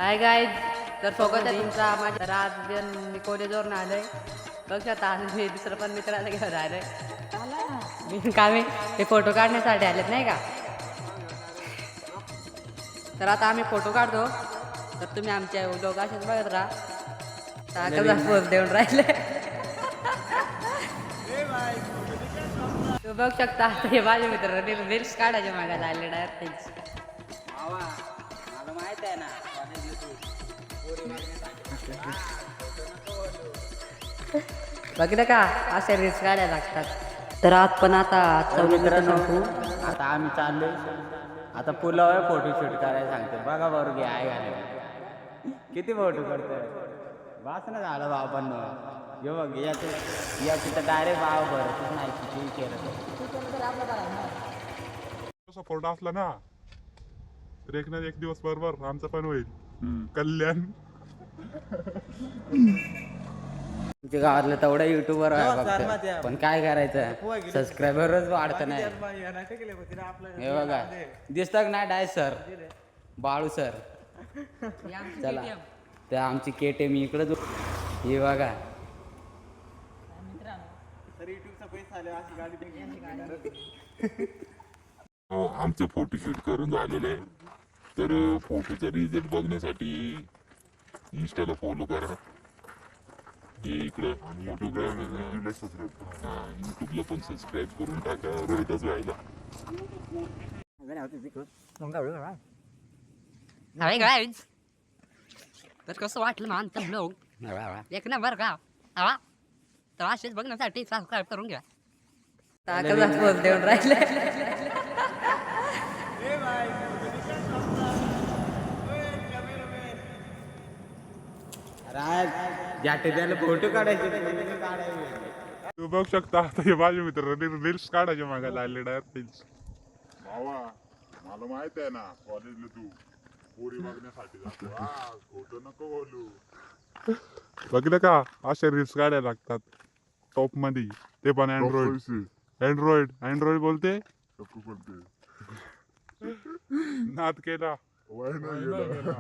Hi guys, तर स्वागत आहे तुमचा माझ्या. तर आज मी कॉलेजवरून आलोय. बघा आज मी दुसरं पण मित्राला घेऊन आलोय. मी काय ते फोटो काढण्यासाठी आलेत नाही का. तर आता आम्ही फोटो काढतो. तर तुम्ही आमच्या व्हिडिओ असेच बघत राहा. कसा पोज देऊन राहिले तू बघ शकता. आता हे माझे मित्र रील्स काढायचे मागायला आले डायरेक्ट. मला माहित आहे ना बघितलं का असे रील्स काढायला लागतात. तर आज पण आता आता आम्ही चाललोय. आता पुलावर फोटो शूट करायला सांगते. बघा बरोबर घ्या आहे घाले किती फोटो करतोय. वाच ना झालं बाबांना. हे बघ याची तर डायरेक्ट भाव भरतच नाही किती केलं तसा फोटो असला ना तर एक ना एक दिवस बरोबर आमचं पण होईल कल्याण. तुमच्या गावातलं तेवढा युट्यूबर आहे फक्त. पण काय करायचं सबस्क्रायबरच वाढत नाही. हे बघा दिसतात ना डाय सर बाळू सर. चला ते आमची केटे मी इकडंच. हे बघा आमचं फोटोशूट करून झालेलं आहे. तर फोटोचा रिझल्ट बघण्यासाठी इंस्टाला फॉलो करा. हे इकडं युट्यूबला पण सबस्क्राईब करून टाका. रोहितच व्हायला. तर कसं वाटलं ना आमचं ब्लॉग एक नंबर का हवा. तर असेच बघण्यासाठी सबस्क्राईब करून घ्या. कसा पोज देऊन राहिले फोटो काढायचे. तू बघ शकता. आता हे माझे मित्र रील्स काढायचे मागायला आले डायरेक्ट रील्स. भावा मला माहित आहे ना कॉलेजला तू पोरी बघण्यासाठी जातो. खोटं नको बोलू. बघितलं का असे रील्स काढायला लागतात टॉप मध्ये. ते पण अँड्रॉइड बोलते नाद केला. वय नाही गेलं.